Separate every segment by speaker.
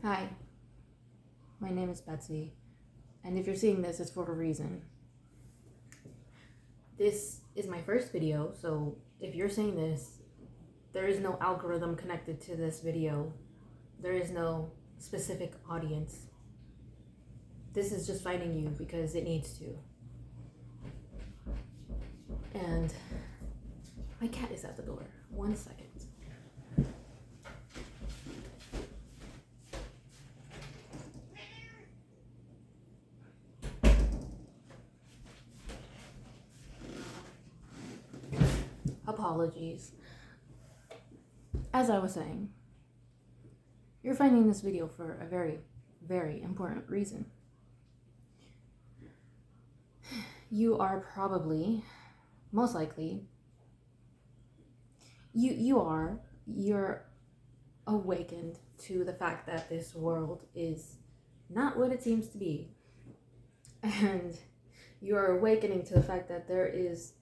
Speaker 1: Hi, my name is Betsy, and if you're seeing this, it's for a reason. This is my first video, so if you're seeing this, there is no algorithm connected to this video. There is no specific audience. This is just finding you because it needs to. And my cat is at the door. 1 second. Apologies. As I was saying, you're finding this video for a very, very important reason. You are probably, most likely, you're awakened to the fact that this world is not what it seems to be. And you're awakening to the fact that there is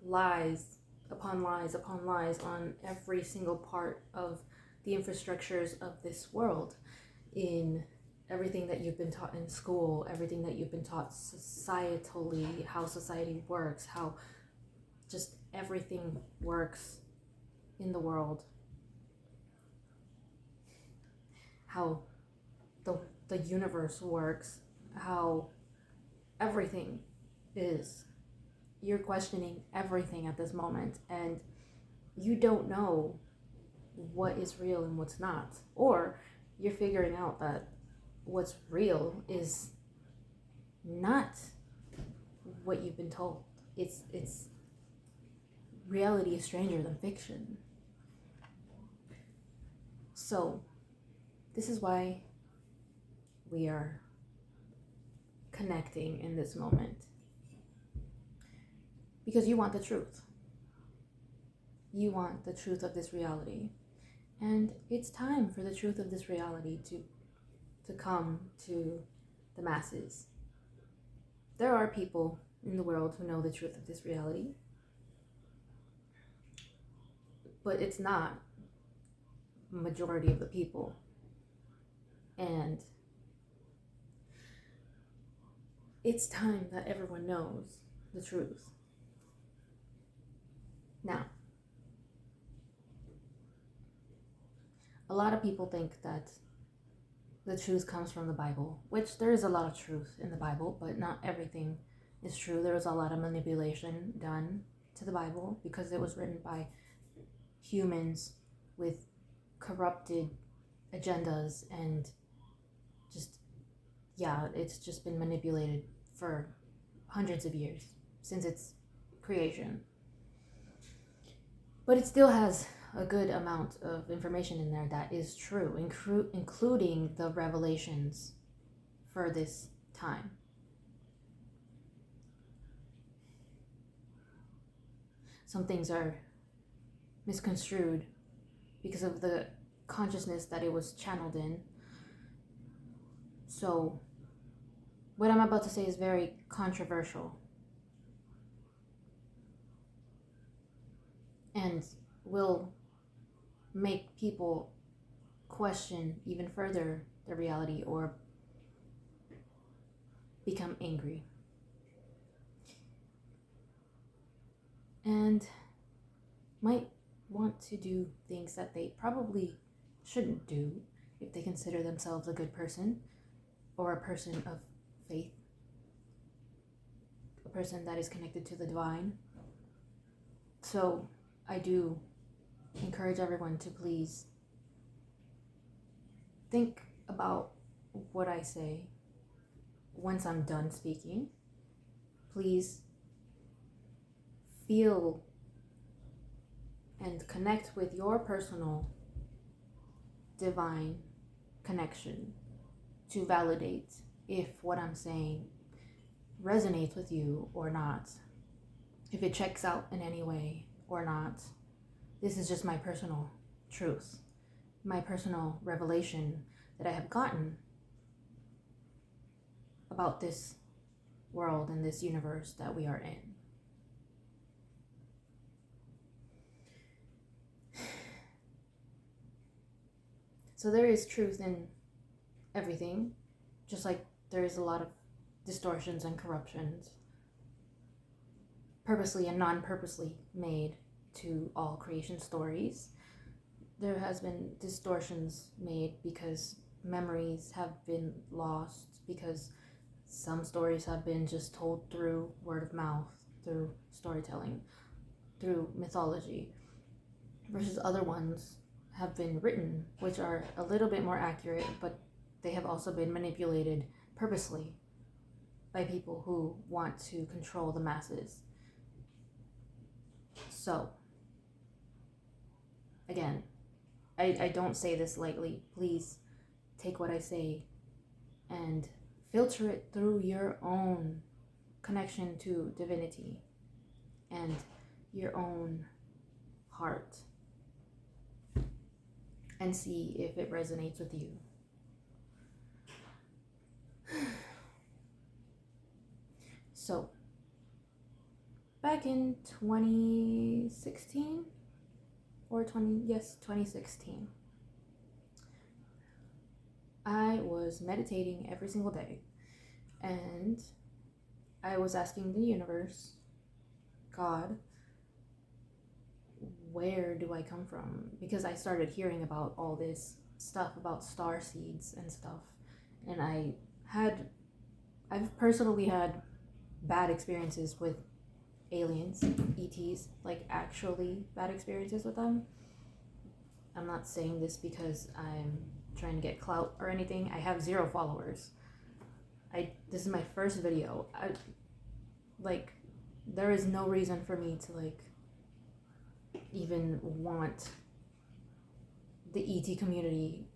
Speaker 1: lies upon lies upon lies on every single part of the infrastructures of this world, in everything that you've been taught in school, everything that you've been taught societally, how society works, how just everything works in the world, how the universe works, how everything is. You're questioning everything at this moment, and you don't know what is real and what's not. Or you're figuring out that what's real is not what you've been told. It's reality is stranger than fiction. So this is why we are connecting in this moment. Because you want the truth. You want the truth of this reality. And it's time for the truth of this reality to come to the masses. There are people in the world who know the truth of this reality, but it's not the majority of the people. And it's time that everyone knows the truth. Now, a lot of people think that the truth comes from the Bible, which there is a lot of truth in the Bible, but not everything is true. There was a lot of manipulation done to the Bible because it was written by humans with corrupted agendas, and it's just been manipulated for hundreds of years since its creation. But it still has a good amount of information in there that is true, including the revelations for this time. Some things are misconstrued because of the consciousness that it was channeled in. So what I'm about to say is very controversial and will make people question even further the reality or become angry. And might want to do things that they probably shouldn't do if they consider themselves a good person or a person of faith, a person that is connected to the divine. So I do encourage everyone to please think about what I say once I'm done speaking. Please feel and connect with your personal divine connection to validate if what I'm saying resonates with you or not, if it checks out in any way or not. This is just my personal truth, my personal revelation that I have gotten about this world and this universe that we are in. So there is truth in everything, just like there is a lot of distortions and corruptions, purposely and non-purposely made to all creation stories. There has been distortions made because memories have been lost, because some stories have been just told through word of mouth, through storytelling, through mythology, versus other ones have been written, which are a little bit more accurate, but they have also been manipulated purposely by people who want to control the masses. So, again, I don't say this lightly. Please take what I say and filter it through your own connection to divinity and your own heart and see if it resonates with you. So, back in 2016 or 2016, I was meditating every single day, and I was asking the universe, God, where do I come from? Because I started hearing about all this stuff about star seeds and stuff, and I've personally had bad experiences with aliens, ETs, like actually bad experiences with them. I'm not saying this because I'm trying to get clout or anything. I have 0 followers. This is my first video. There is no reason for me to even want the ET community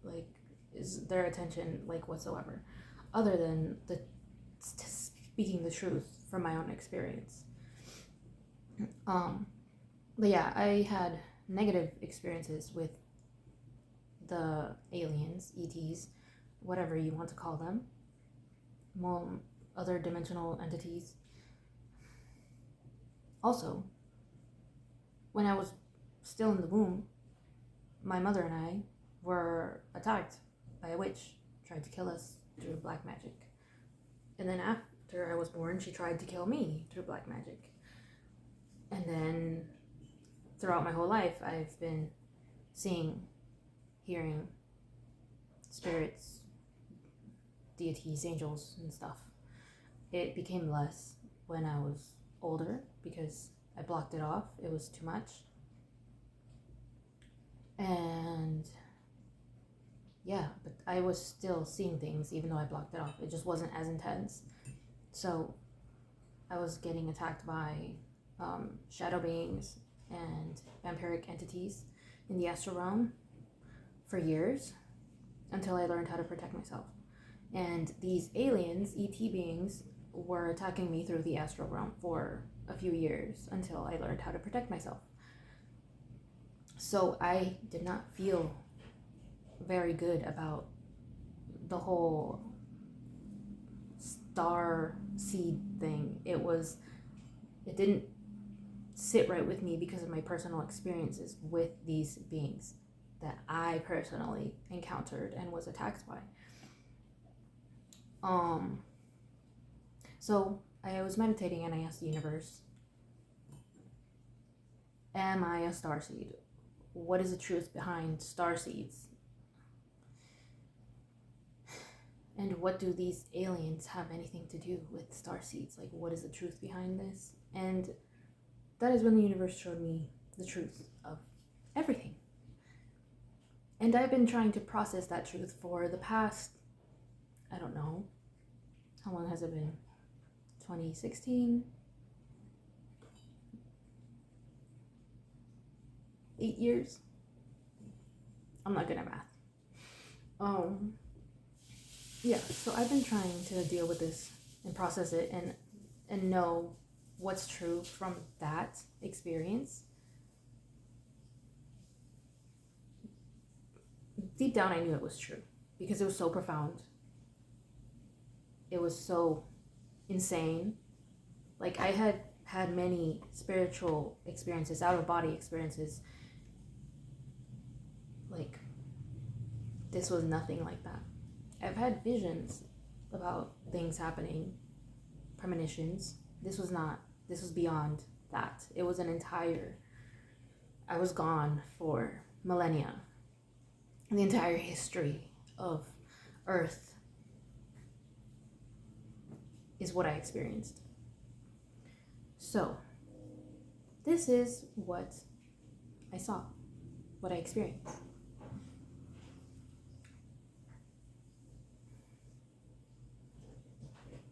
Speaker 1: is their attention whatsoever, other than speaking the truth from my own experience. But yeah, I had negative experiences with the aliens, ETs, whatever you want to call them, other dimensional entities. Also, when I was still in the womb, my mother and I were attacked by a witch, tried to kill us through black magic. And then after I was born, she tried to kill me through black magic. And then throughout my whole life, I've been seeing, hearing spirits, deities, angels, and stuff. It became less when I was older because I blocked it off. It was too much. And yeah, but I was still seeing things even though I blocked it off. It just wasn't as intense. So I was getting attacked by shadow beings and vampiric entities in the astral realm for years until I learned how to protect myself. And these aliens, ET beings, were attacking me through the astral realm for a few years until I learned how to protect myself. So I did not feel very good about the whole star seed thing. It didn't sit right with me because of my personal experiences with these beings that I personally encountered and was attacked by. So I was meditating and I asked the universe, am I a starseed? What is the truth behind star seeds? And what do these aliens have anything to do with star seeds? What is the truth behind this? And that is when the universe showed me the truth of everything. And I've been trying to process that truth for the past, I don't know, how long has it been? 2016? 8 years? I'm not good at math. Yeah, so I've been trying to deal with this and process it and know what's true from that experience. Deep down, I knew it was true because it was so profound. It was so insane. I had many spiritual experiences, out-of-body experiences. This was nothing like that. I've had visions about things happening, premonitions. This was not, this was beyond that. It was an entire, I was gone for millennia. The entire history of Earth is what I experienced. So, this is what I saw, what I experienced.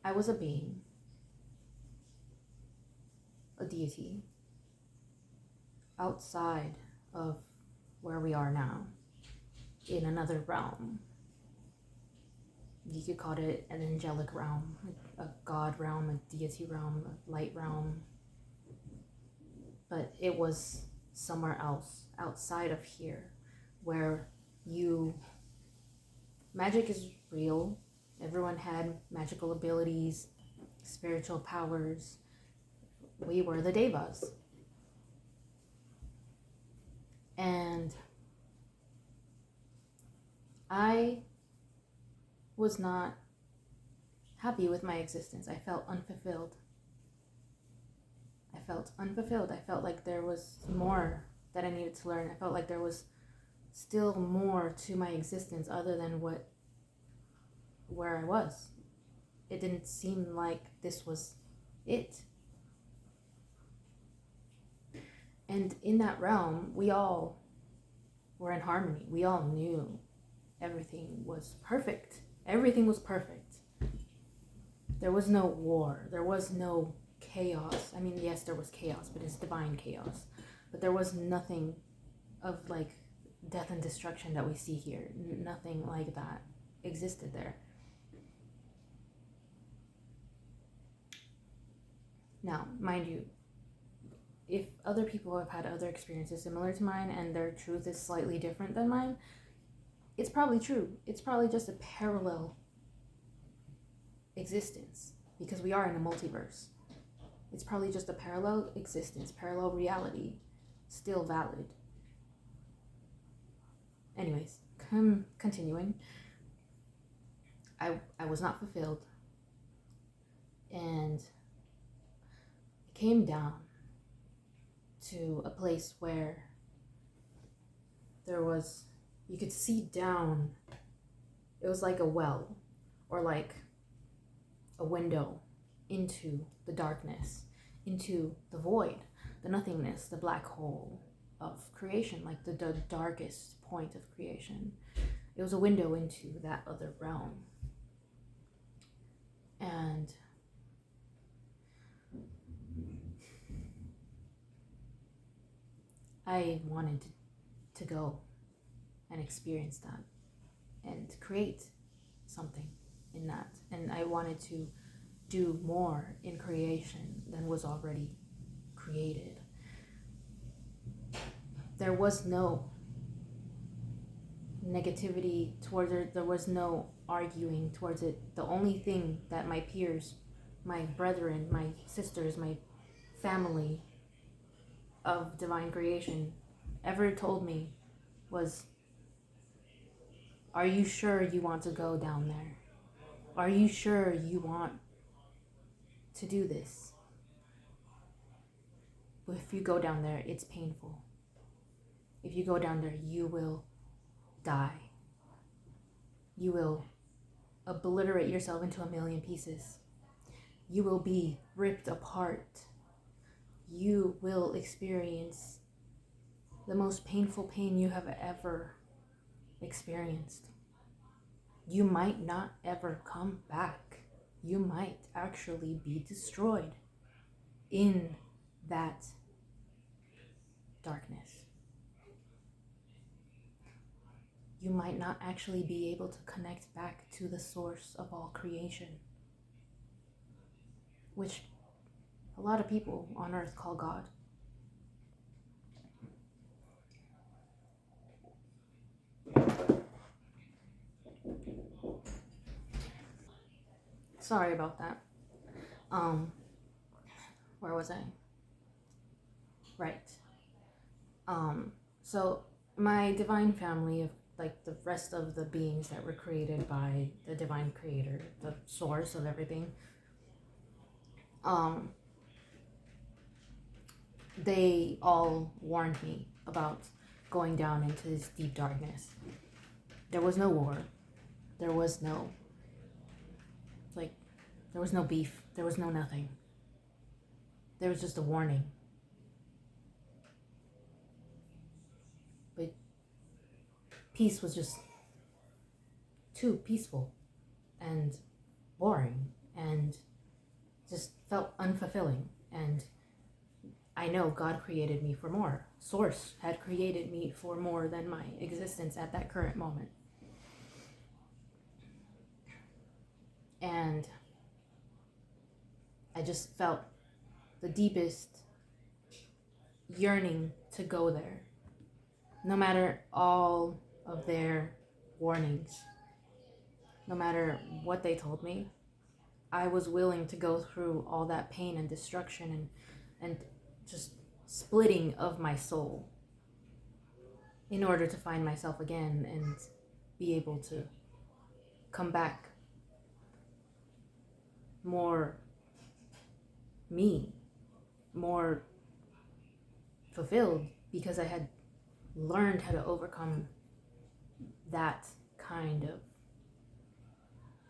Speaker 1: I was a being, a deity, outside of where we are now, in another realm. You could call it an angelic realm, a god realm, a deity realm, a light realm. But it was somewhere else, outside of here, where magic is real. Everyone had magical abilities, spiritual powers. We were the Devas. And I was not happy with my existence. I felt unfulfilled. I felt like there was more that I needed to learn. I felt like there was still more to my existence other than where I was. It didn't seem like this was it. And in that realm, we all were in harmony. We all knew everything was perfect. Everything was perfect. There was no war. There was no chaos. I mean, yes, there was chaos, but it's divine chaos. But there was nothing of like death and destruction that we see here. Nothing like that existed there. Now, mind you, if other people have had other experiences similar to mine and their truth is slightly different than mine, it's probably true. It's probably just a parallel existence because we are in a multiverse. It's probably just a parallel existence, parallel reality, still valid. Anyways, continuing. I was not fulfilled, and it came down to a place where you could see down. It was like a well or like a window into the darkness, into the void, the nothingness, the black hole of creation, like the darkest point of creation. It was a window into that other realm. And I wanted to go and experience that and create something in that. And I wanted to do more in creation than was already created. There was no negativity towards it. There was no arguing towards it. The only thing that my peers, my brethren, my sisters, my family of divine creation ever told me was, are you sure you want to go down there? Are you sure you want to do this? If you go down there, it's painful. If you go down there, you will die. You will obliterate yourself into a million pieces. You will be ripped apart. You will experience the most painful pain you have ever experienced. You might not ever come back. You might actually be destroyed in that darkness. You might not actually be able to connect back to the source of all creation, which a lot of people on earth call God. Sorry about that. Where was I? Right. So my divine family of like the rest of the beings that were created by the divine creator, the source of everything, they all warned me about going down into this deep darkness. There was no war. There was no, like, there was no beef. There was no nothing. There was just a warning. But peace was just too peaceful and boring and just felt unfulfilling. And I know God created me for more. Source had created me for more than my existence at that current moment. And I just felt the deepest yearning to go there. No matter all of their warnings, no matter what they told me, I was willing to go through all that pain and destruction and just splitting of my soul in order to find myself again and be able to come back more me, more fulfilled, because I had learned how to overcome that kind of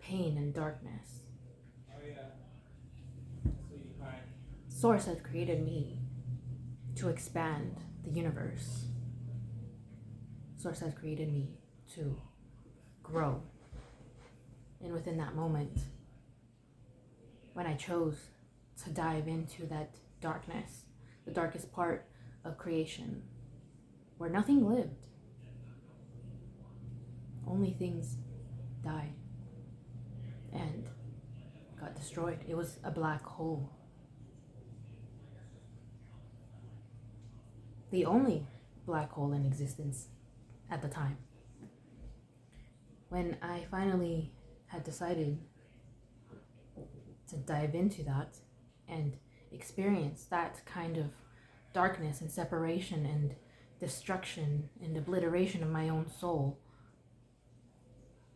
Speaker 1: pain and darkness. Source had created me to expand the universe. Source had created me to grow. And within that moment, when I chose to dive into that darkness, the darkest part of creation, where nothing lived, only things died and got destroyed. It was a black hole. The only black hole in existence at the time. When I finally had decided to dive into that and experience that kind of darkness and separation and destruction and obliteration of my own soul,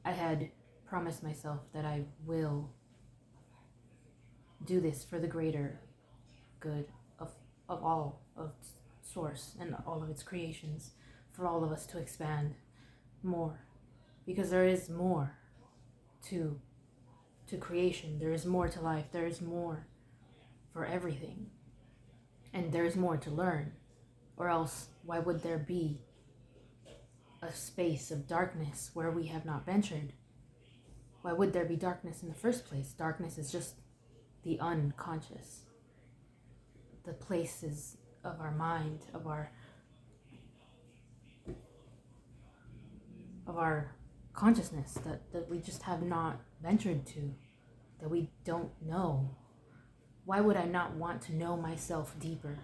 Speaker 1: I had promised myself that I will do this for the greater good of all of Source and all of its creations, for all of us to expand more, because there is more to creation, there is more to life, there is more for everything, and there is more to learn, or else why would there be a space of darkness where we have not ventured? Why would there be darkness in the first place? Darkness is just the unconscious, the places of our mind, of our consciousness that we just have not ventured to, that we don't know. Why would I not want to know myself deeper?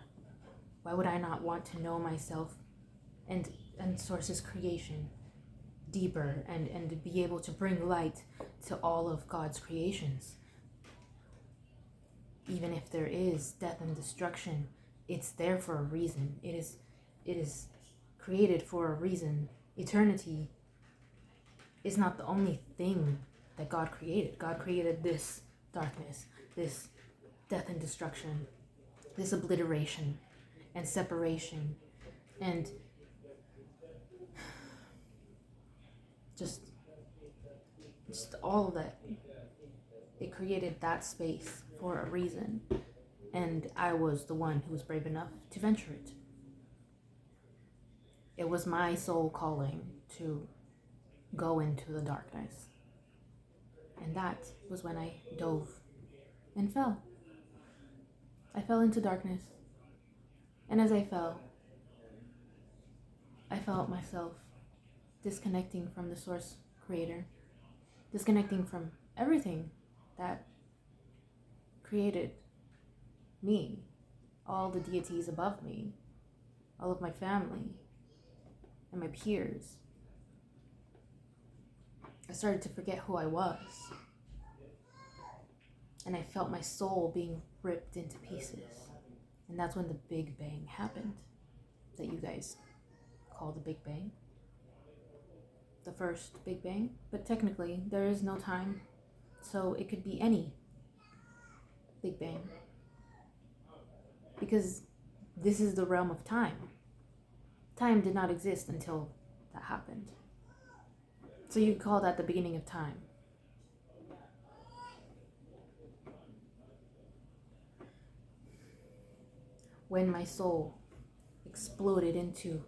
Speaker 1: Why would I not want to know myself and Source's creation deeper and be able to bring light to all of God's creations? Even if there is death and destruction, it's there for a reason. It is created for a reason. Eternity is not the only thing that God created. God created this darkness, this death and destruction, this obliteration and separation, and just all of that. It created that space for a reason, and I was the one who was brave enough to venture it. It was my soul calling to go into the darkness, and that was when I dove and fell. I fell into darkness, and as I fell, I felt myself disconnecting from the Source Creator, disconnecting from everything that created me, all the deities above me, all of my family, and my peers. I started to forget who I was, and I felt my soul being ripped into pieces. And that's when the Big Bang happened, that you guys call the Big Bang. the first Big Bang, but technically there is no time, so it could be any Big Bang. Because this is the realm of time. Time did not exist until that happened. So you call that the beginning of time. When my soul exploded into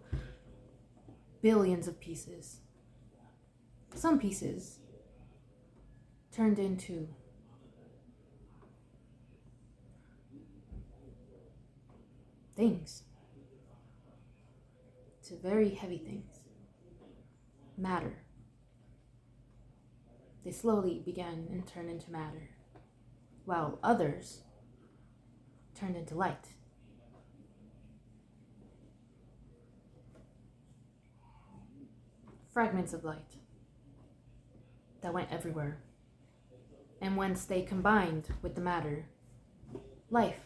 Speaker 1: billions of pieces, some pieces turned into things, to very heavy things, matter. They slowly began and turned into matter, while others turned into light. Fragments of light that went everywhere. And once they combined with the matter, life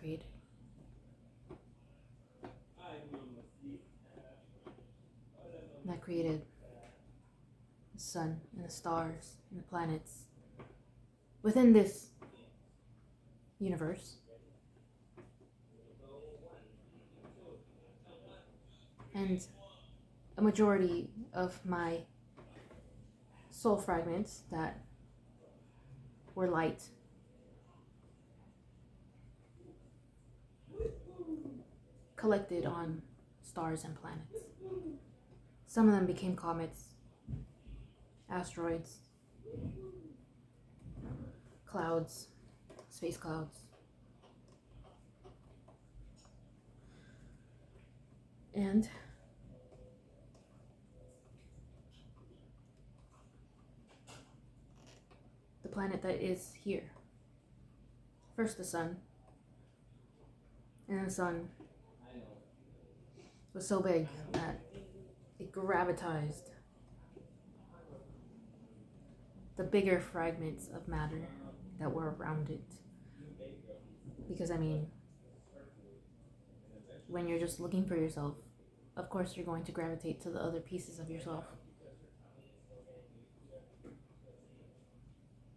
Speaker 1: created. That created the sun and the stars and the planets within this universe. And a majority of my soul fragments that were light collected on stars and planets. Some of them became comets, asteroids, clouds, space clouds. And the planet that is here. First the sun. And the sun was so big that it gravitized the bigger fragments of matter that were around it. Because, I mean, when you're just looking for yourself, of course you're going to gravitate to the other pieces of yourself.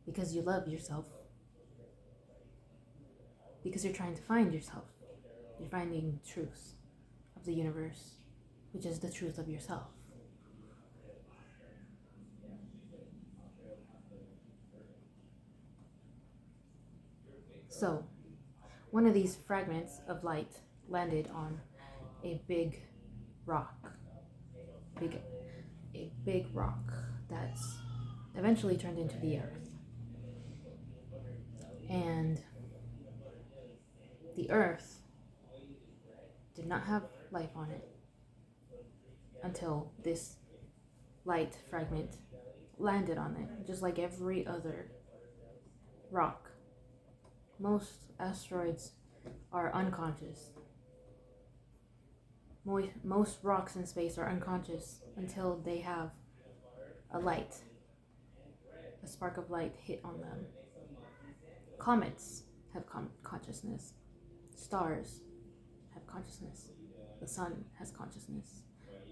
Speaker 1: Because you love yourself. Because you're trying to find yourself. You're finding truth of the universe, which is the truth of yourself. So, one of these fragments of light landed on a big rock. A big rock that's eventually turned into the earth. And the earth did not have life on it until this light fragment landed on it, just like every other rock. Most asteroids are unconscious. Most rocks in space are unconscious until they have a light, a spark of light hit on them. Comets have consciousness. Stars have consciousness. The sun has consciousness.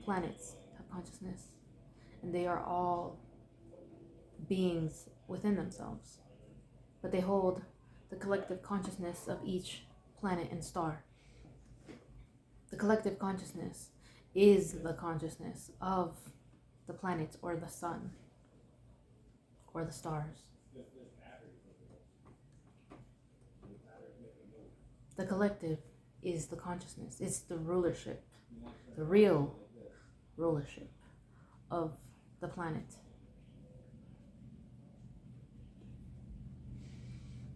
Speaker 1: Planets have consciousness. And they are all beings within themselves. But they hold the collective consciousness of each planet and star. The collective consciousness is the consciousness of the planets or the sun or the stars. The collective is the consciousness. It's the rulership, the real rulership of the planet.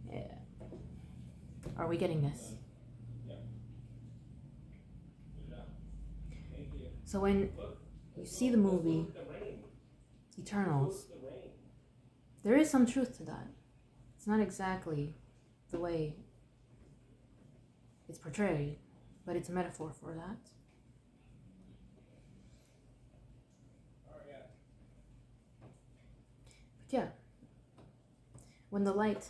Speaker 1: Yeah. Are we getting this? So when you see the movie Eternals, there is some truth to that. It's not exactly the way it's portrayed, but it's a metaphor for that. But yeah, when the light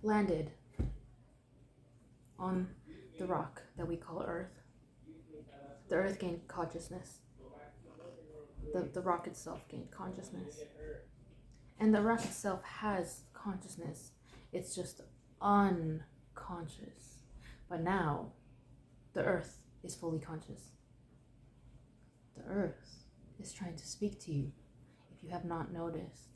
Speaker 1: landed on the rock that we call Earth, The earth gained consciousness. The rock itself gained consciousness. And the rock itself has consciousness. It's just unconscious. But now, the earth is fully conscious. The earth is trying to speak to you if you have not noticed.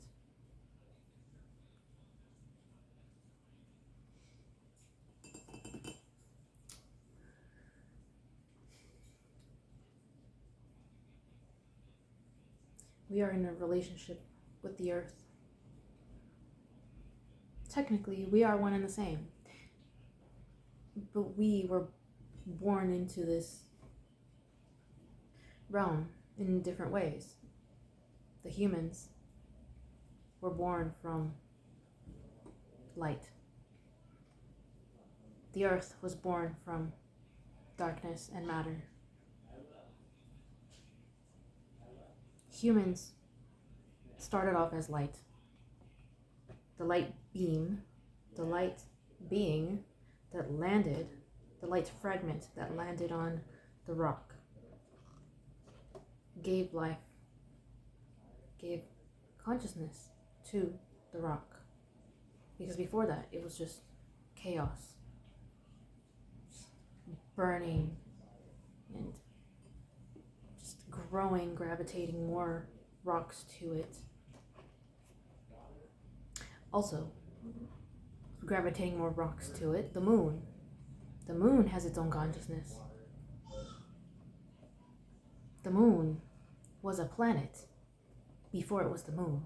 Speaker 1: We are in a relationship with the earth. Technically, we are one and the same. But we were born into this realm in different ways. The humans were born from light. The earth was born from darkness and matter. Humans started off as light. The light beam, the light being that landed, the light fragment that landed on the rock, gave life, gave consciousness to the rock. Because before that, it was just chaos, just burning and just growing, gravitating more rocks to it. Also, gravitating more rocks to it, the moon. The moon has its own consciousness. The moon was a planet before it was the moon.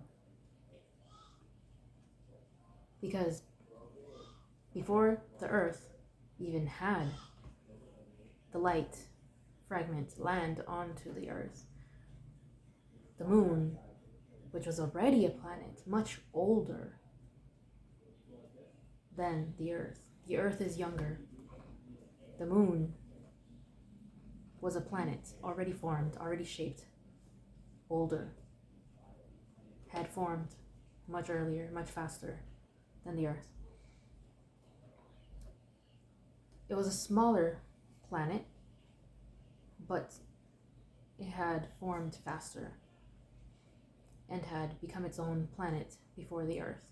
Speaker 1: Because before the earth even had the light fragment land onto the earth, the moon, which was already a planet, much older than the earth is younger. The moon was a planet already formed, already shaped, older, had formed much earlier, much faster than the earth. It was a smaller planet, but it had formed faster and had become its own planet before the earth.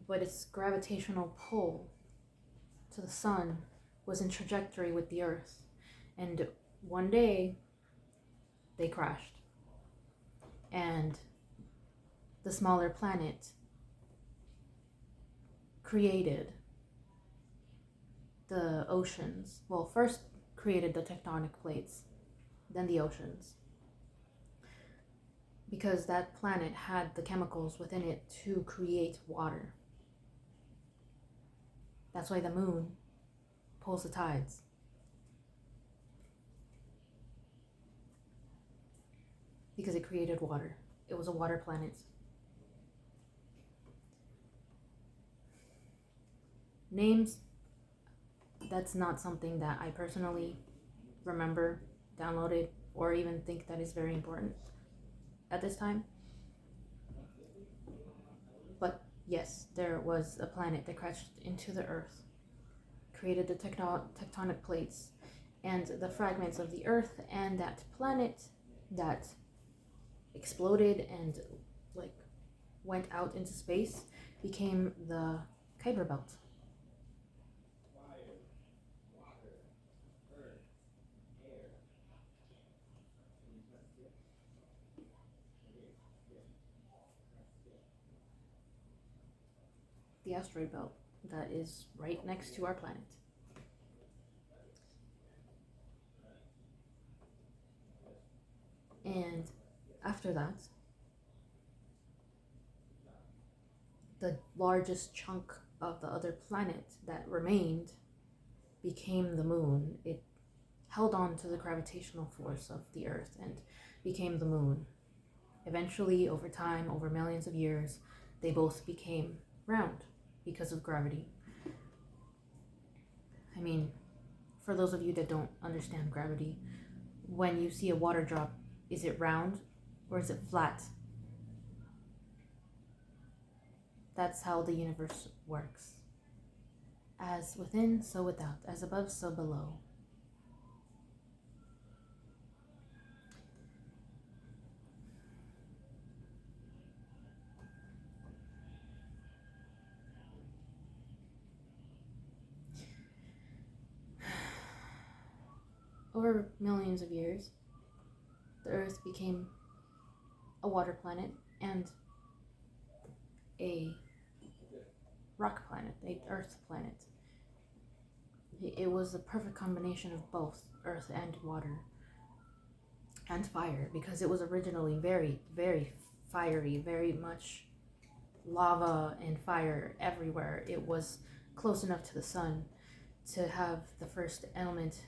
Speaker 1: But its gravitational pull to the sun was in trajectory with the earth, and one day they crashed, and the smaller planet created the oceans. Well, first created the tectonic plates, then the oceans, because that planet had the chemicals within it to create water. That's why the moon pulls the tides. Because it created water. It was a water planet. Names, that's not something that I personally remember, downloaded, or even think that is very important at this time. But yes, there was a planet that crashed into the earth, created the tectonic plates and the fragments of the earth, and that planet that exploded and went out into space became the Kuiper Belt. The asteroid belt that is right next to our planet. And after that, the largest chunk of the other planet that remained became the moon. It held on to the gravitational force of the earth and became the moon. Eventually, over time, over millions of years, they both became round because of gravity. I mean, for those of you that don't understand gravity, when you see a water drop, is it round or is it flat? That's how the universe works. As within, so without. As above, so below. over millions of years, the Earth became a water planet and a rock planet, a Earth planet. It was a perfect combination of both earth and water and fire, because it was originally very, very fiery, very much lava and fire everywhere. It was close enough to the sun to have the first element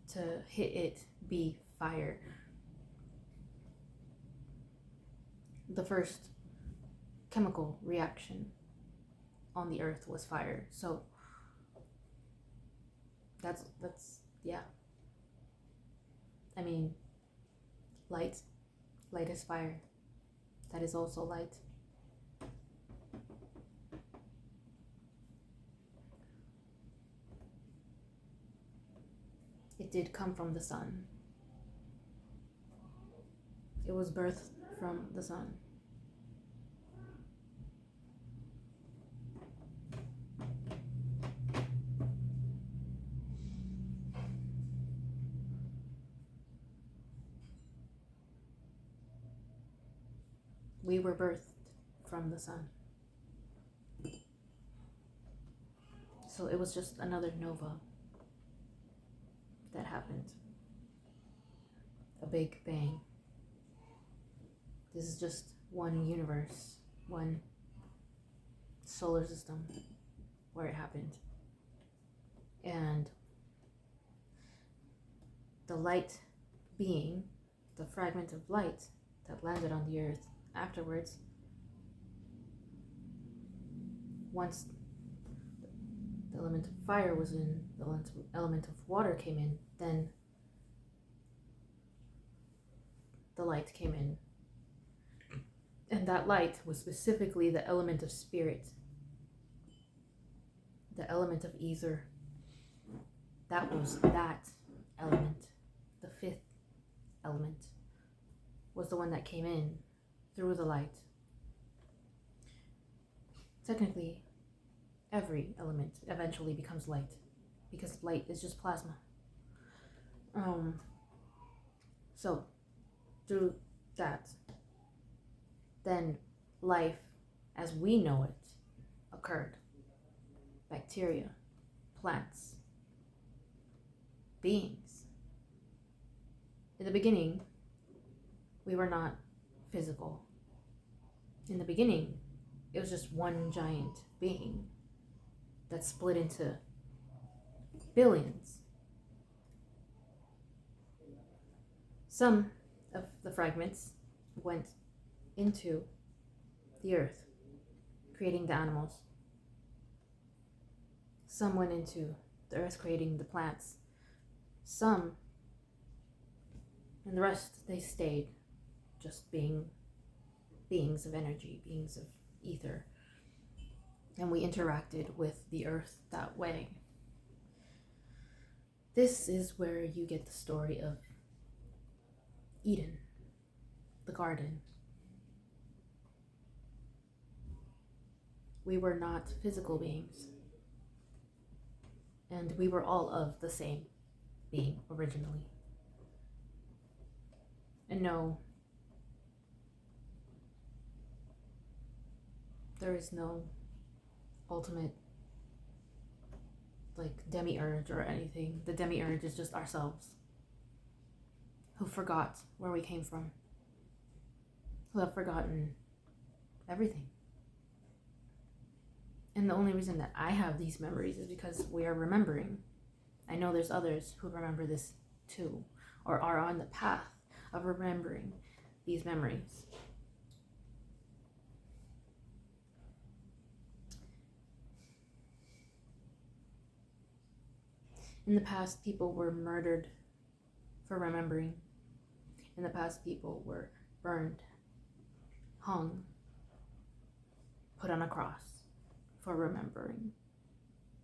Speaker 1: to hit it be fire. The first chemical reaction on the earth was fire. So that's yeah. I mean, light is fire. That is also light. It did come from the sun. It was birthed from the sun. We were birthed from the sun. So it was just another nova that happened. A big bang. This is just one universe, one solar system where it happened. And the light being, the fragment of light that landed on the earth afterwards, once the element of fire was in, the element of water came in, then the light came in. And that light was specifically the element of spirit, the element of ether. That was that element. The fifth element was the one that came in through the light. Technically, every element eventually becomes light, because light is just plasma. So through that, then life as we know it occurred. Bacteria, plants, beings. In the beginning, we were not physical. In the beginning, it was just one giant being that split into billions. Some of the fragments went into the earth, creating the animals. Some went into the earth, creating the plants. Some, and the rest, they stayed just being beings of energy, beings of ether. And we interacted with the earth that way. This is where you get the story of Eden, the garden. We were not physical beings, and we were all of the same being originally. And no, there is no ultimate demiurge or anything. The demiurge is just ourselves, who forgot where we came from, who have forgotten everything. And the only reason that I have these memories is because we are remembering. I know there's others who remember this too, or are on the path of remembering these memories. In the past, people were murdered for remembering. In the past, people were burned, hung, put on a cross for remembering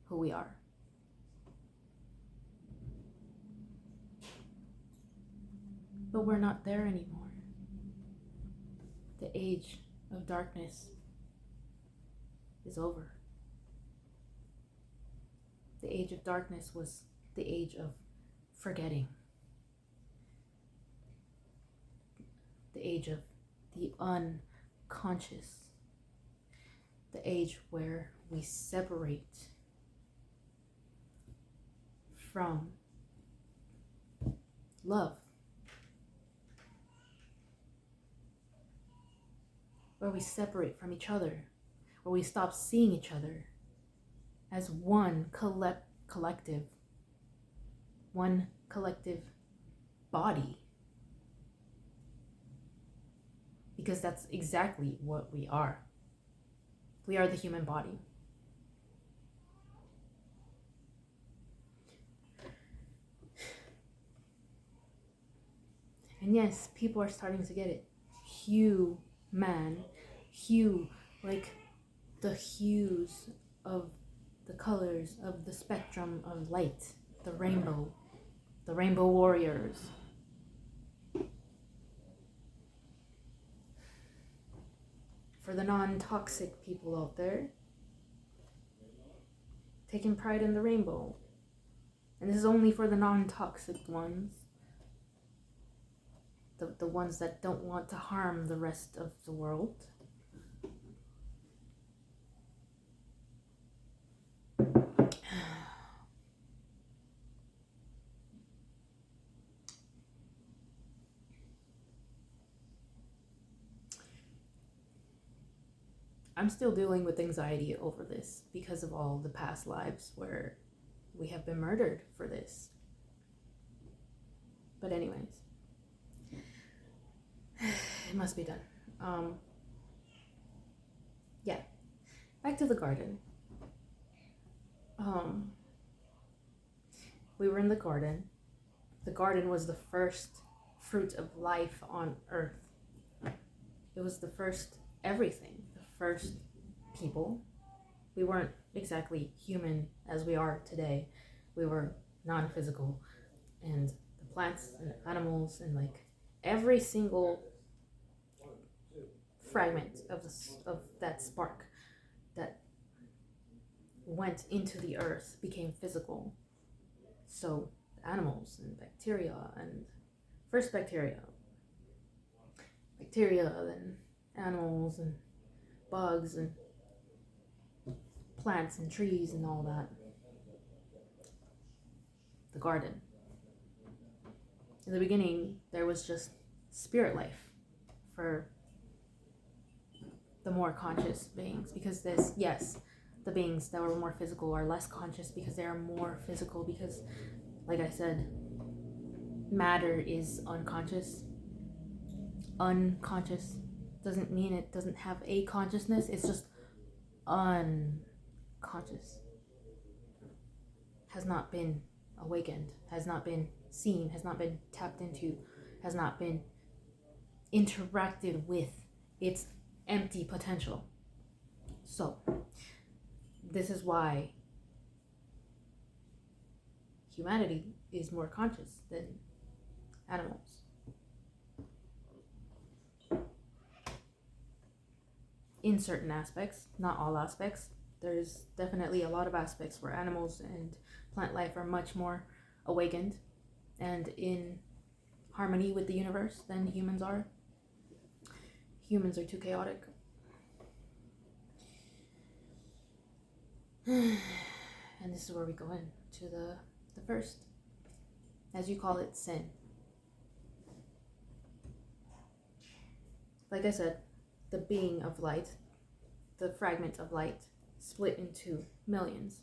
Speaker 1: who we are. But we're not there anymore. The age of darkness is over. The age of darkness was the age of forgetting. age of the unconscious, the age where we separate from love, where we separate from each other, where we stop seeing each other as one collective, one collective body. Because that's exactly what we are. We are the human body. And yes, people are starting to get it. Hue, man. Hue, like the hues of the colors of the spectrum of light. The rainbow warriors. For the non-toxic people out there, taking pride in the rainbow. And this is only for the non-toxic ones. The ones that don't want to harm the rest of the world. I'm still dealing with anxiety over this because of all the past lives where we have been murdered for this. But anyways, it must be done. Yeah, back to the garden. We were in the garden. The garden was the first fruit of life on earth. It was the first everything, the first people. We weren't exactly human as we are today. We were non-physical, and the plants and animals and like every single fragment of that spark that went into the earth became physical. So animals and bacteria, and first bacteria, then animals and bugs and plants and trees and all that. The garden. In the beginning, there was just spirit life for the more conscious beings, because the beings that were more physical are less conscious because they are more physical, because, like I said, matter is unconscious. Unconscious doesn't mean it doesn't have a consciousness, it's just unconscious. Has not been awakened, has not been seen, has not been tapped into, has not been interacted with its empty potential. So, this is why humanity is more conscious than animals. In certain aspects, not all aspects. There's definitely a lot of aspects where animals and plant life are much more awakened and in harmony with the universe than humans are. Humans are too chaotic. And this is where we go into the first, as you call it, sin. Like I said, the being of light, the fragment of light, split into millions,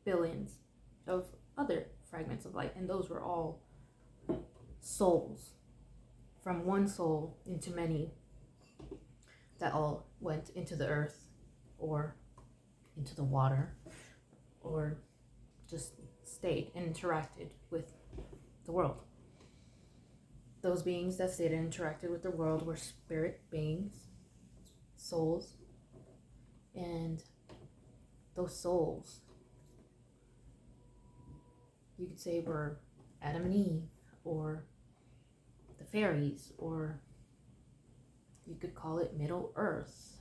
Speaker 1: billions of other fragments of light, and those were all souls, from one soul into many, that all went into the earth or into the water or just stayed and interacted with the world. Those beings that stayed and interacted with the world were spirit beings, souls, and those souls, you could say, were Adam and Eve, or the fairies, or you could call it Middle Earth,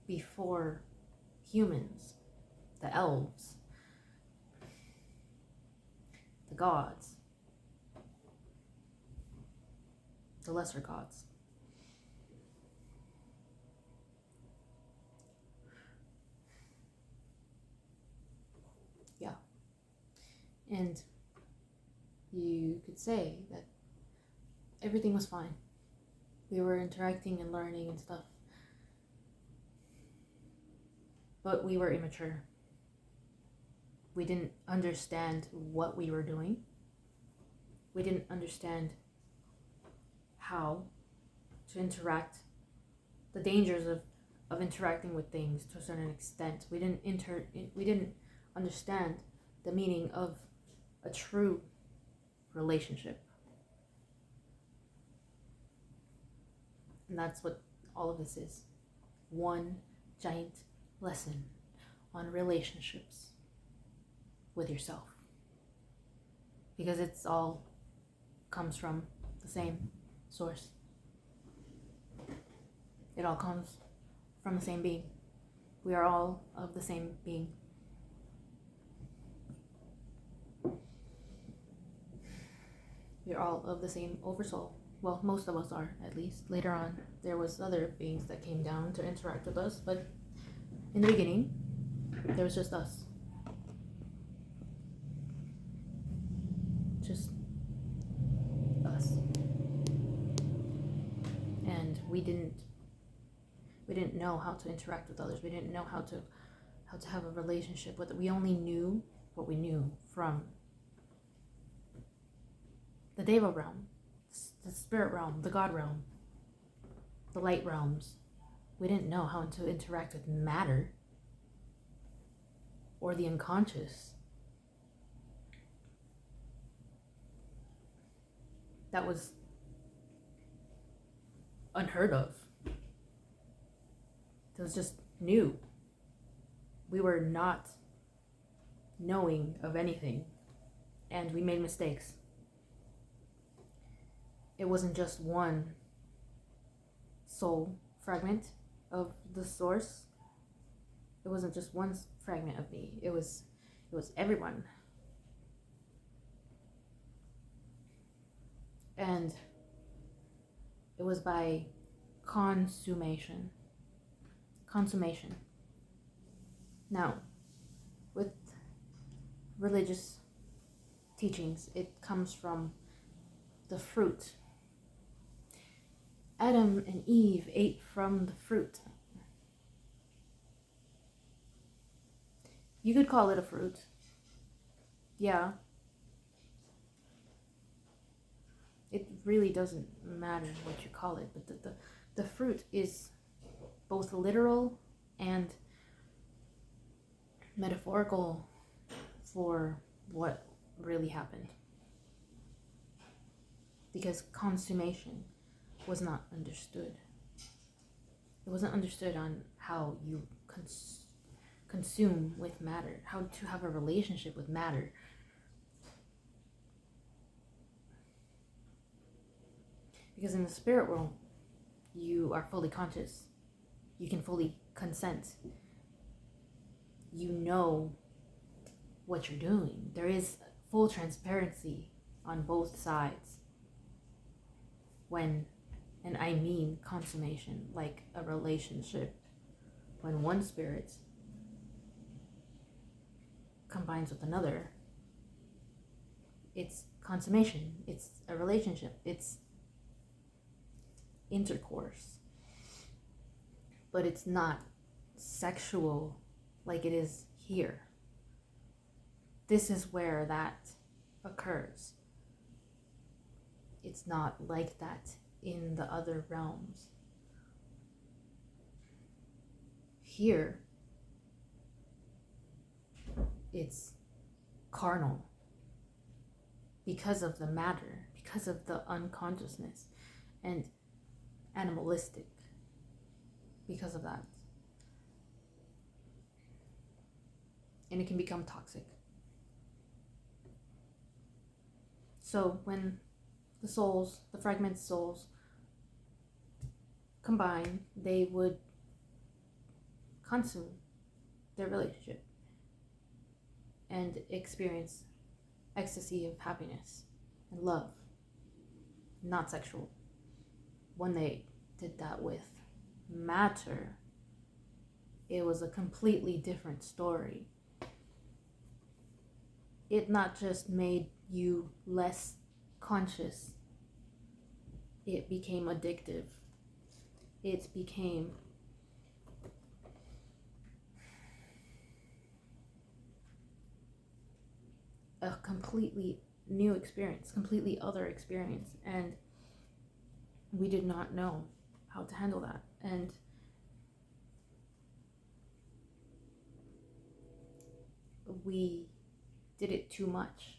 Speaker 1: before humans, the elves, the gods, the lesser gods. And you could say that everything was fine. We were interacting and learning and stuff. But we were immature. We didn't understand what we were doing. We didn't understand how to interact, the dangers of interacting with things to a certain extent. We didn't understand the meaning of a true relationship. And that's what all of this is. One giant lesson on relationships with yourself. Because it's all comes from the same source. It all comes from the same being. We are all of the same being. We are all of the same oversoul. Well, most of us are, at least. Later on, there was other beings that came down to interact with us, but in the beginning, there was just us. Just us. And we didn't know how to interact with others. We didn't know how to have a relationship with it. We only knew what we knew from the Deva realm, the spirit realm, the God realm, the light realms. We didn't know how to interact with matter or the unconscious. That was unheard of. It was just new. We were not knowing of anything, and we made mistakes. It wasn't just one soul fragment of the source. It wasn't just one fragment of me. It was everyone. And it was by consummation. Now, with religious teachings, it comes from the fruit. Adam and Eve ate from the fruit. You could call it a fruit. Yeah. It really doesn't matter what you call it, but the fruit is both literal and metaphorical for what really happened. Because consummation was not understood. It wasn't understood on how you consume with matter, how to have a relationship with matter. Because in the spirit world, you are fully conscious. You can fully consent. You know what you're doing. There is full transparency on both sides. And I mean consummation, like a relationship. When one spirit combines with another, it's consummation. It's a relationship. It's intercourse. But it's not sexual like it is here. This is where that occurs. It's not like that in the other realms. Here, it's carnal because of the matter, because of the unconsciousness, and animalistic because of that. And it can become toxic. So when the souls, the fragmented souls, combine, they would consume their relationship and experience ecstasy of happiness and love, not sexual. When they did that with matter, it was a completely different story. it not just made you less conscious, it became addictive. It became a completely new experience, completely other experience, and we did not know how to handle that. And we did it too much.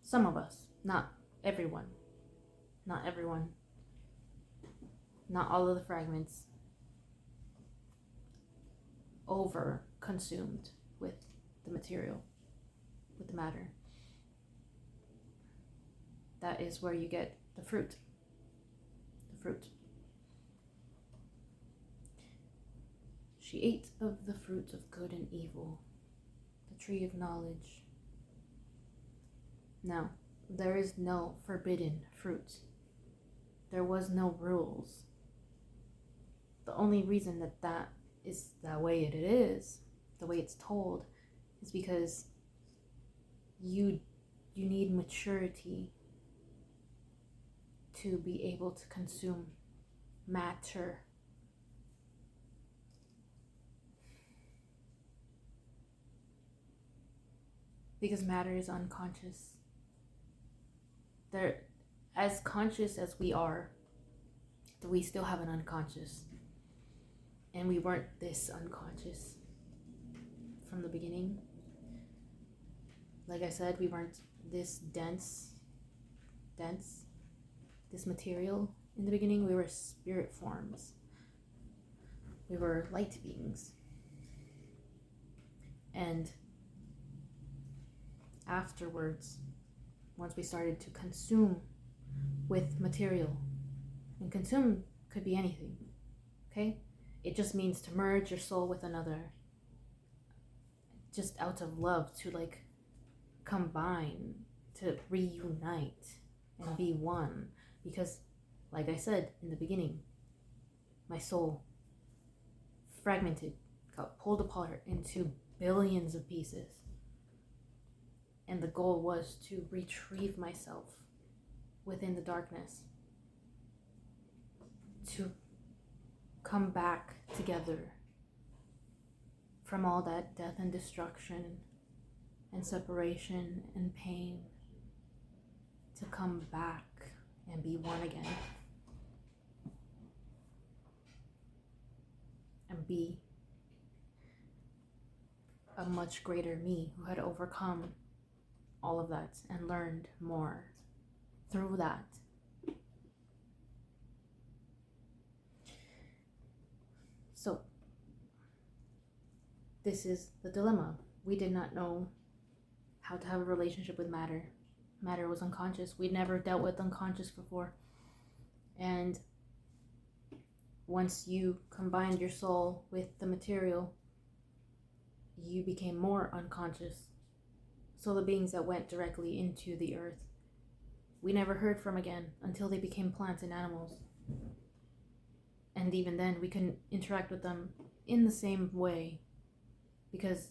Speaker 1: Some of us, not everyone. Not everyone. Not all of the fragments over consumed with the material, with the matter. That is where you get the fruit. The fruit. She ate of the fruit of good and evil, the tree of knowledge. Now, there is no forbidden fruit. There was no rules. The only reason that is that way it is, the way it's told, is because you need maturity to be able to consume matter. Because matter is unconscious. There, as conscious as we are, we still have an unconscious. And we weren't this unconscious from the beginning. Like I said, we weren't this dense, this material in the beginning. We were spirit forms. We were light beings. And afterwards, once we started to consume with material, and consume could be anything, okay? It just means to merge your soul with another, just out of love, to like combine, to reunite and be one. Because, like I said in the beginning, my soul fragmented, got pulled apart into billions of pieces. And the goal was to retrieve myself within the darkness, to come back together from all that death and destruction and separation and pain, to come back and be one again, and be a much greater me who had overcome all of that and learned more through that. So this is the dilemma. We did not know how to have a relationship with matter. Matter was unconscious. We'd never dealt with unconscious before. And once you combined your soul with the material, you became more unconscious. So the beings that went directly into the earth, we never heard from again until they became plants and animals. And even then, we couldn't interact with them in the same way because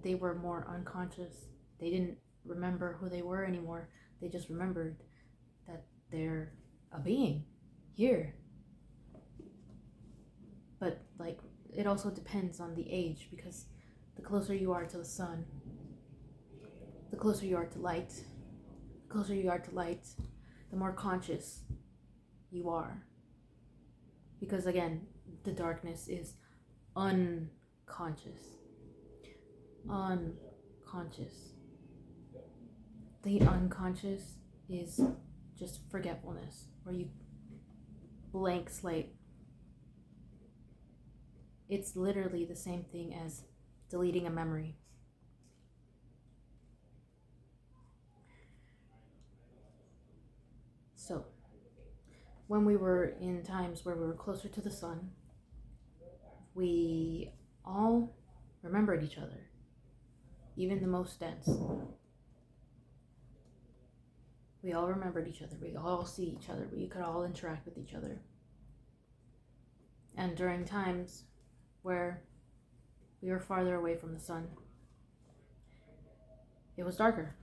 Speaker 1: they were more unconscious. They didn't remember who they were anymore. They just remembered that they're a being here. But like, it also depends on the age, because the closer you are to the sun, the closer you are to light, the more conscious you are. Because again, the darkness is unconscious. The unconscious is just forgetfulness, where you blank slate. It's literally the same thing as deleting a memory. So, when we were in times where we were closer to the sun, we all remembered each other, even the most dense. We all remembered each other. We all see each other. We could all interact with each other. And during times where we were farther away from the sun, it was darker,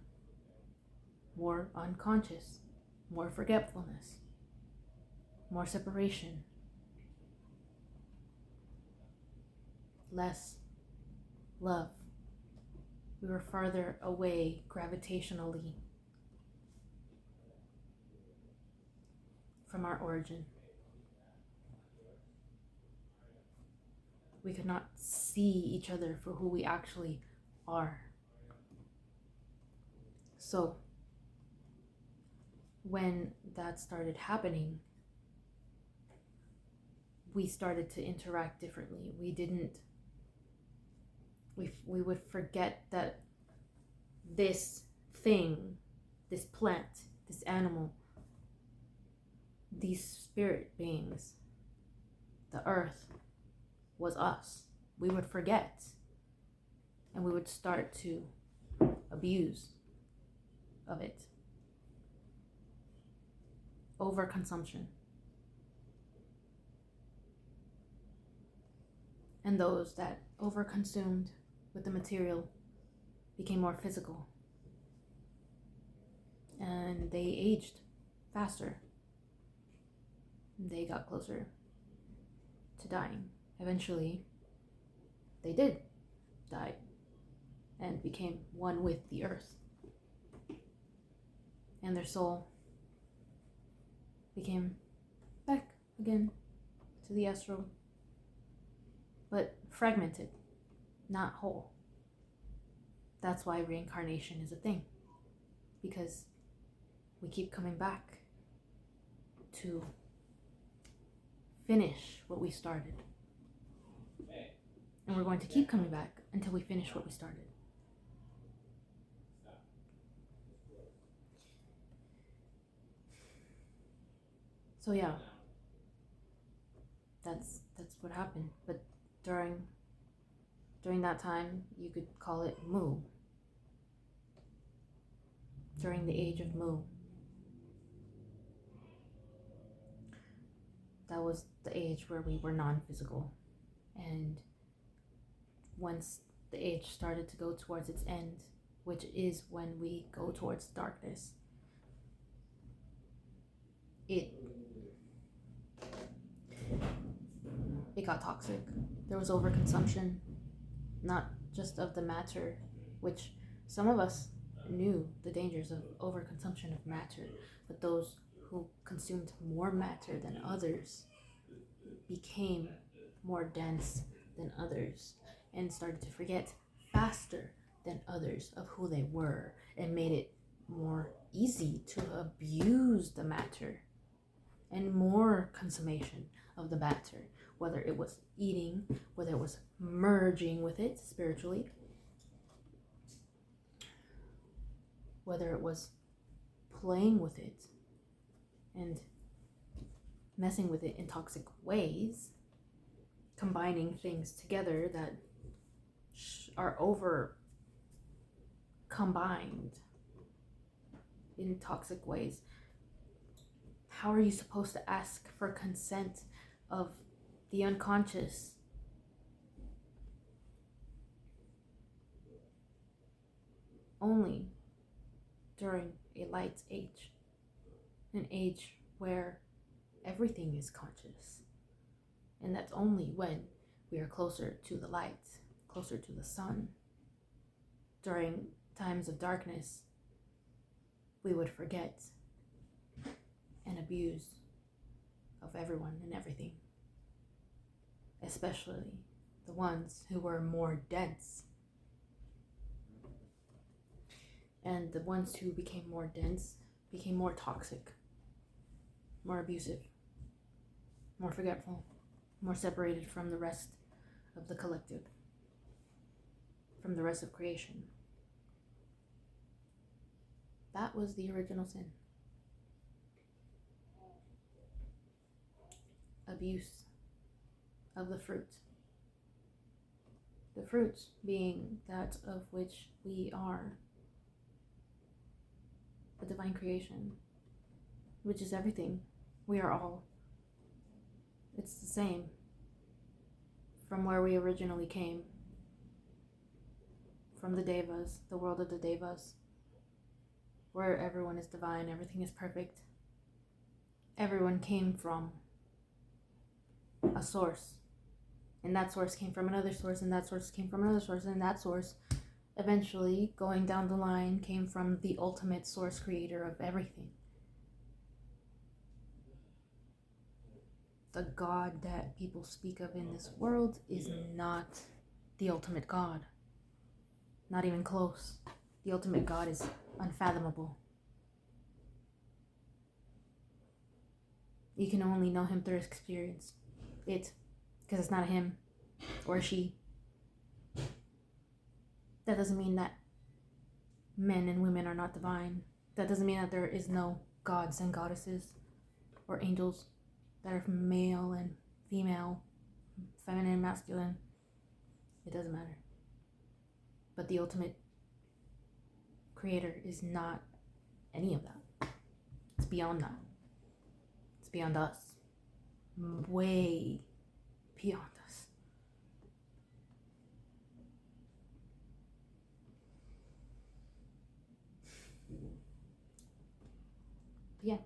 Speaker 1: more unconscious, more forgetfulness, more separation, less love. We were farther away gravitationally from our origin. We could not see each other for who we actually are. So, when that started happening, we started to interact differently. We would forget that this thing, this plant, this animal, these spirit beings, the earth, was us. We would forget, and we would start to abuse of it. Overconsumption. And those that overconsumed with the material became more physical. And they aged faster. They got closer to dying. Eventually, they did die and became one with the earth. And their soul became back again to the astral, but fragmented, not whole. That's why reincarnation is a thing, because we keep coming back to finish what we started. And we're going to keep coming back until we finish what we started. So yeah, that's what happened. But during that time, you could call it Mu. During the age of Mu. That was the age where we were non-physical. And once the age started to go towards its end, which is when we go towards darkness, it got toxic. There was overconsumption, not just of the matter, which some of us knew the dangers of overconsumption of matter, but those who consumed more matter than others became more dense than others and started to forget faster than others of who they were, and made it more easy to abuse the matter and more consummation of the matter, whether it was eating, whether it was merging with it spiritually, whether it was playing with it and messing with it in toxic ways, combining things together that are over combined in toxic ways. How are you supposed to ask for consent of the unconscious? Only during a light age, an age where everything is conscious. And that's only when we are closer to the light, closer to the sun. During times of darkness, we would forget and abuse of everyone and everything, especially the ones who were more dense. And the ones who became more dense became more toxic, more abusive, more forgetful, more separated from the rest of the collective, from the rest of creation. That was the original sin. Abuse of the fruit. The fruit being that of which we are, the divine creation, which is everything. We are all. It's the same from where we originally came, from the Devas, the world of the Devas, where everyone is divine, everything is perfect. Everyone came from a source, and that source came from another source, and that source came from another source, and that source eventually, going down the line, came from the ultimate source creator of everything. The God that people speak of in this world is not the ultimate God. Not even close. The ultimate God is unfathomable. You can only know him through experience. Because it's not a him or a she. That doesn't mean that men and women are not divine. That doesn't mean that there is no gods and goddesses or angels that are male and female, feminine and masculine. It doesn't matter. But the ultimate creator is not any of that. It's beyond that. It's beyond us. Way beyond us. Yeah,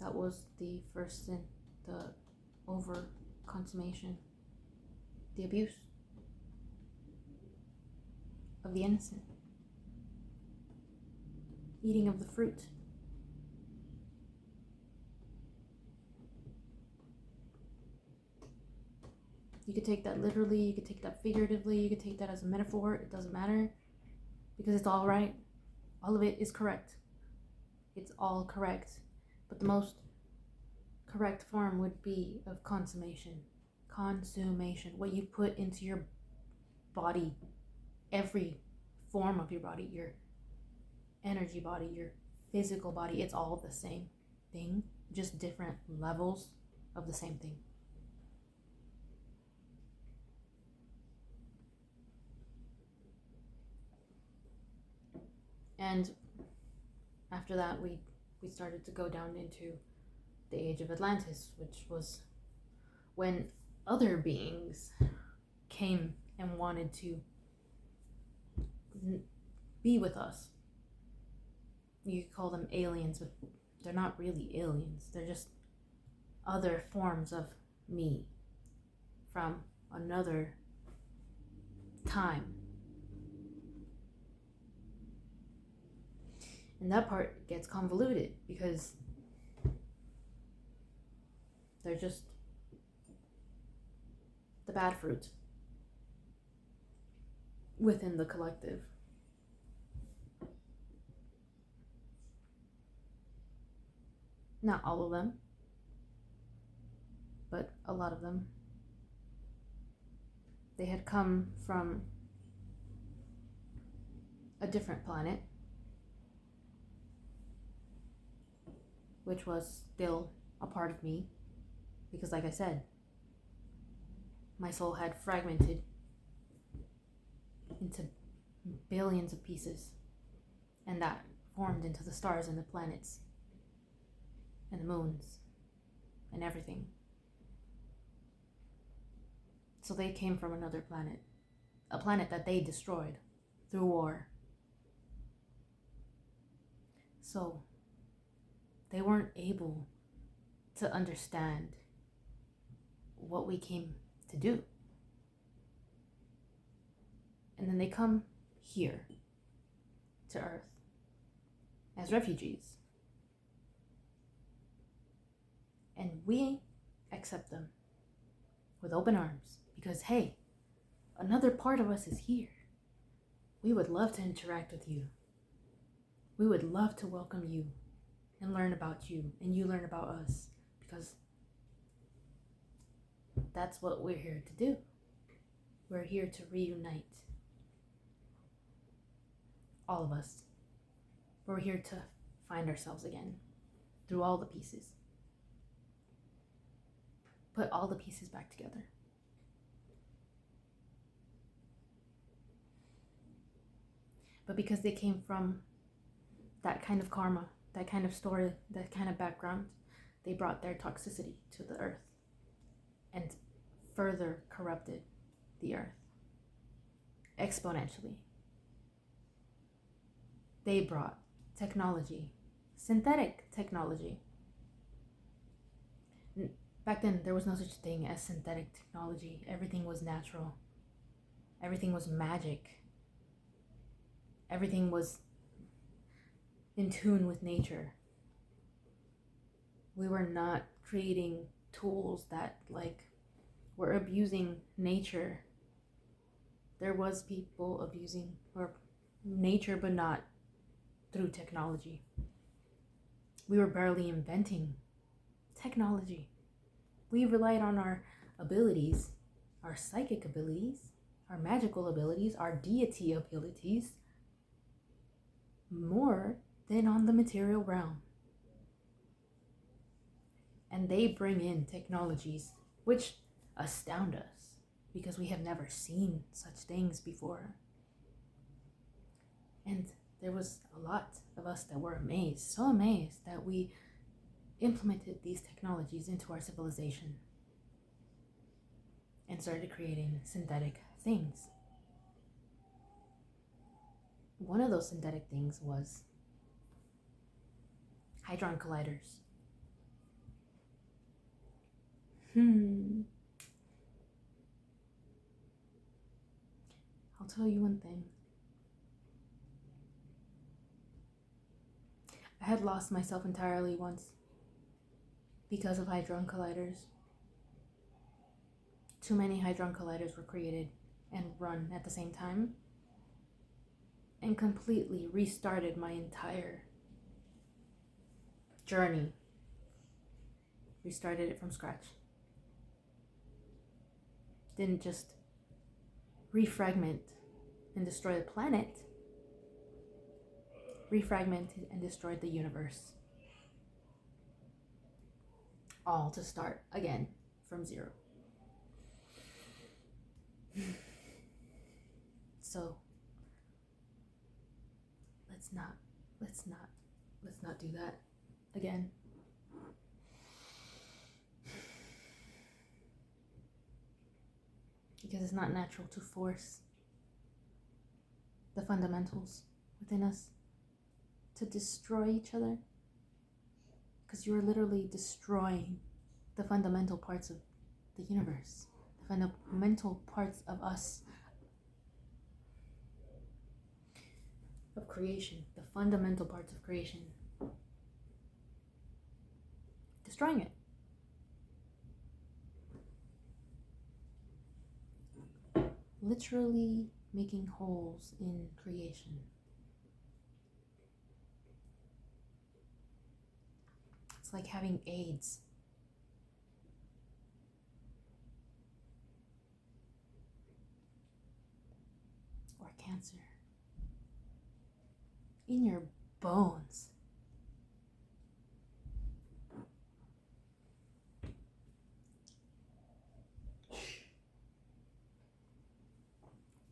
Speaker 1: that was the first sin, the over consummation, the abuse of the innocent, eating of the fruit. You could take that literally, you could take that figuratively, you could take that as a metaphor. It doesn't matter, because it's all right. All of it is correct. It's all correct. But the most correct form would be of consummation. Consumation. What you put into your body, every form of your body, your energy body, your physical body, it's all the same thing, just different levels of the same thing. And after that, we started to go down into the age of Atlantis, which was when other beings came and wanted to be with us. You could call them aliens, but they're not really aliens. They're just other forms of me from another time. And that part gets convoluted because they're just the bad fruit within the collective. Not all of them, but a lot of them. They had come from a different planet, which was still a part of me, because like I said, my soul had fragmented into billions of pieces, and that formed into the stars and the planets and the moons and everything. So they came from another planet, a planet that they destroyed through war. So they weren't able to understand what we came to do. And then they come here to Earth as refugees. And we accept them with open arms because, hey, another part of us is here. We would love to interact with you. We would love to welcome you and learn about you, and you learn about us, because that's what we're here to do. We're here to reunite all of us. We're here to find ourselves again through all the pieces. Put all the pieces back together. But because they came from that kind of karma, that kind of story, that kind of background, they brought their toxicity to the earth and further corrupted the earth. exponentially. They brought technology, synthetic technology. Back then, there was no such thing as synthetic technology. Everything was natural. Everything was magic. Everything was in tune with nature. We were not creating tools that were abusing nature. There was people abusing nature, but not through technology. We were barely inventing technology. We relied on our abilities, our psychic abilities, our magical abilities, our deity abilities, more than on the material realm. And they bring in technologies which astound us because we have never seen such things before. And there was a lot of us that were amazed, so amazed that we implemented these technologies into our civilization and started creating synthetic things. One of those synthetic things was hadron colliders. I'll tell you one thing. I had lost myself entirely once because of hadron colliders. Too many hadron colliders were created and run at the same time and completely restarted my entire journey. Restarted it from scratch. Didn't just refragment and destroy the planet. Refragmented and destroyed the universe. All to start again from zero. So let's not do that again. Because it's not natural to force the fundamentals within us to destroy each other. Because you're literally destroying the fundamental parts of the universe, the fundamental parts of us, of creation, the fundamental parts of creation. Destroying it. Literally making holes in creation. It's like having AIDS. Or cancer. In your bones.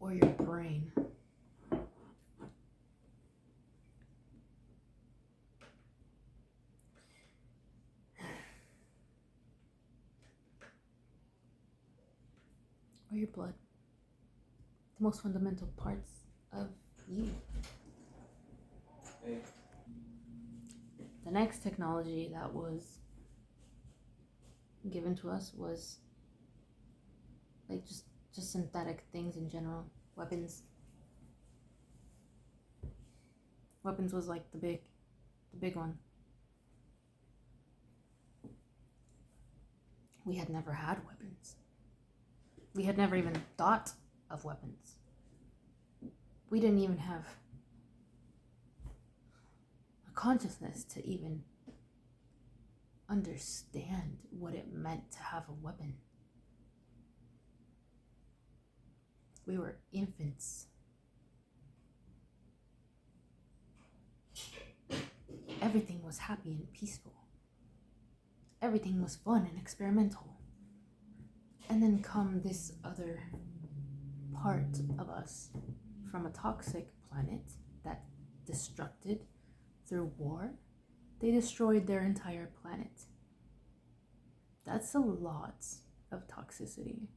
Speaker 1: Or your brain. Or your blood. The most fundamental parts of you. The next technology that was given to us was like just synthetic things in general. Weapons. Weapons was like the big one. We had never had weapons. We had never even thought of weapons. We didn't even have a consciousness to even understand what it meant to have a weapon. We were infants. Everything was happy and peaceful. Everything was fun and experimental. And then come this other part of us from a toxic planet that destructed through war. They destroyed their entire planet. That's a lot of toxicity.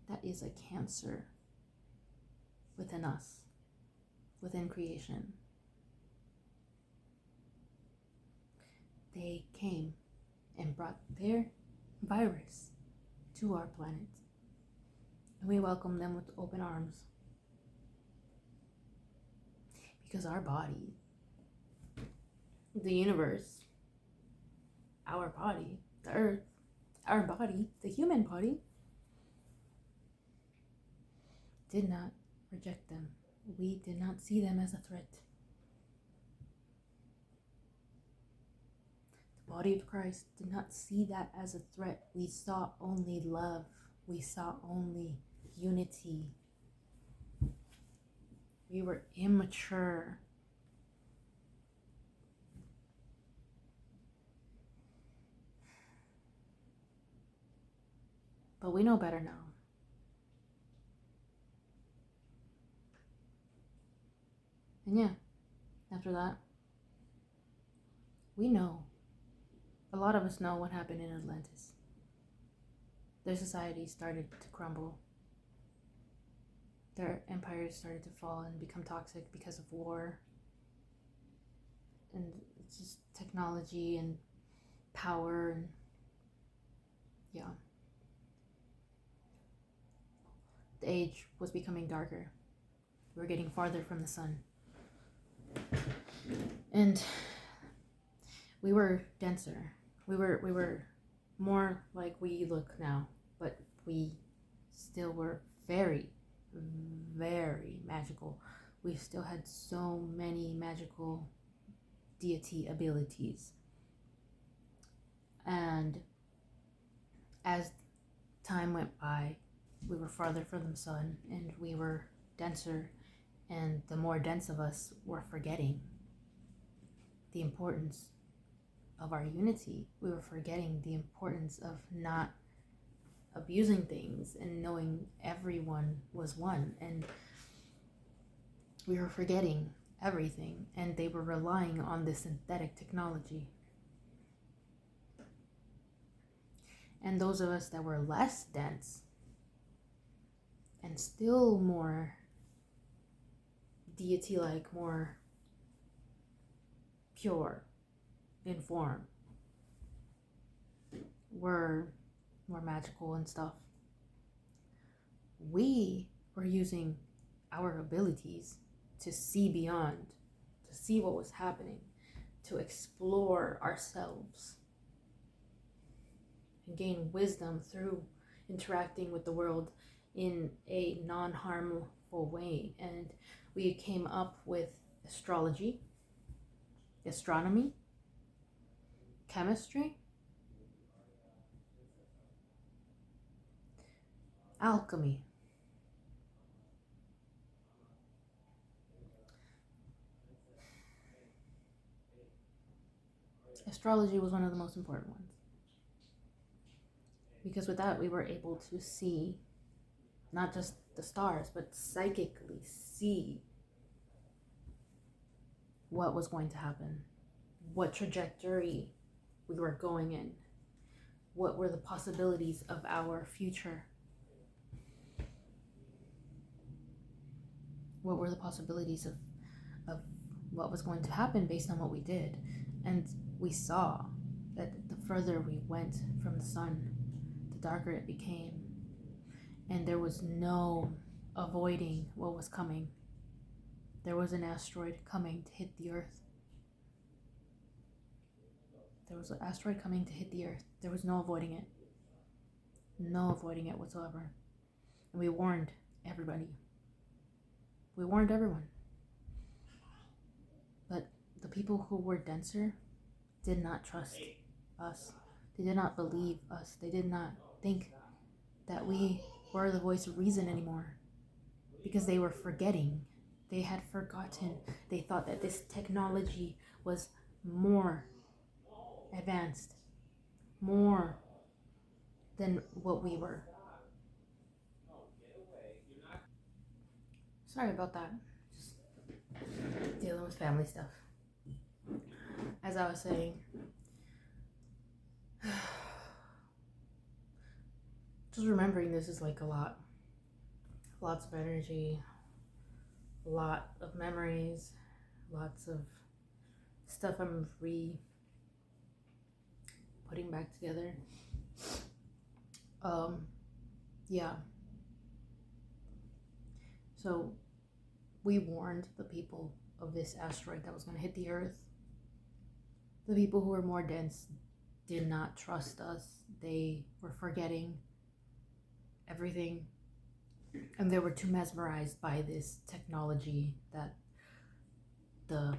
Speaker 1: that is a cancer within us, within creation. They came and brought their virus to our planet, and we welcome them with open arms. Because our body, the universe, our body, the earth, our body, the human body, did not reject them. We did not see them as a threat. The body of Christ did not see that as a threat. We saw only love. We saw only unity. We were immature. But we know better now. And yeah, after that, we know. A lot of us know what happened in Atlantis. Their society started to crumble. Their empires started to fall and become toxic because of war. And it's just technology and power and yeah. The age was becoming darker. We were getting farther from the sun. And we were denser. We were more like we look now, but we still were very, very magical. We still had so many magical deity abilities. And as time went by, we were farther from the sun and we were denser, and the more dense of us were forgetting the importance of our unity. We were forgetting the importance of not abusing things and knowing everyone was one, and we were forgetting everything, and they were relying on this synthetic technology. And those of us that were less dense and still more deity-like, more pure in form, were more magical and stuff. We were using our abilities to see beyond, to see what was happening, to explore ourselves and gain wisdom through interacting with the world in a non-harmful way. And we came up with astrology, astronomy, chemistry, alchemy. Astrology was one of the most important ones, because with that we were able to see not just the stars, but psychically see what was going to happen, what trajectory we were going in, what were the possibilities of our future, what were the possibilities of what was going to happen based on what we did. And we saw that the further we went from the sun, the darker it became, and there was no avoiding what was coming. There was an asteroid coming to hit the earth. There was an asteroid coming to hit the earth. There was no avoiding it. No avoiding it whatsoever. And we warned everybody. We warned everyone. But the people who were denser did not trust us. They did not believe us. They did not think that we were the voice of reason anymore, because they were forgetting. They had forgotten. They thought that this technology was more advanced, more than what we were. Sorry about that. Just dealing with family stuff. As I was saying, just remembering this is like a lot. lots of energy, a lot of memories, lots of stuff I'm putting back together. Yeah. So we warned the people of this asteroid that was going to hit the Earth. The people who were more dense did not trust us. They were forgetting everything, and they were too mesmerized by this technology that the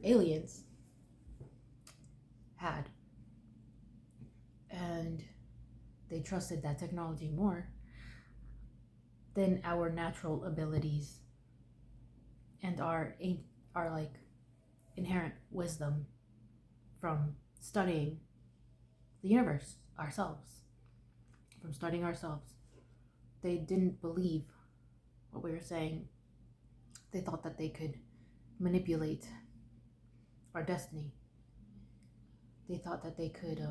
Speaker 1: aliens had, and they trusted that technology more than our natural abilities and our like inherent wisdom from studying the universe ourselves, from studying ourselves. They didn't believe what we were saying. They thought that they could manipulate our destiny. They thought that they could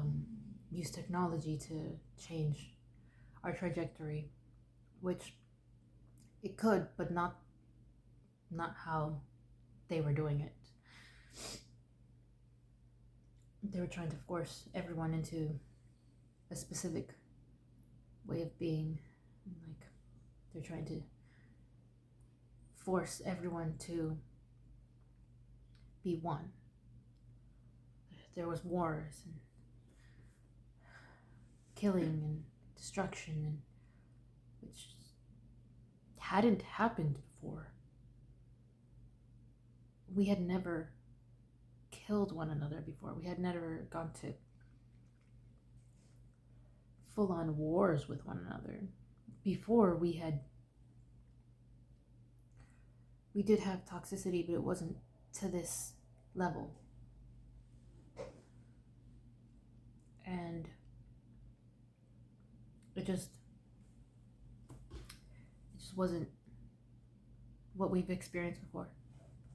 Speaker 1: use technology to change our trajectory, which it could, but not how they were doing it. They were trying to force everyone into a specific way of being. Like, they're trying to force everyone to be one. There was wars and killing and destruction, and which hadn't happened before. We had never killed one another before. We had never gone to full-on wars with one another. Before, we did have toxicity, but it wasn't to this level. And it just wasn't what we've experienced before.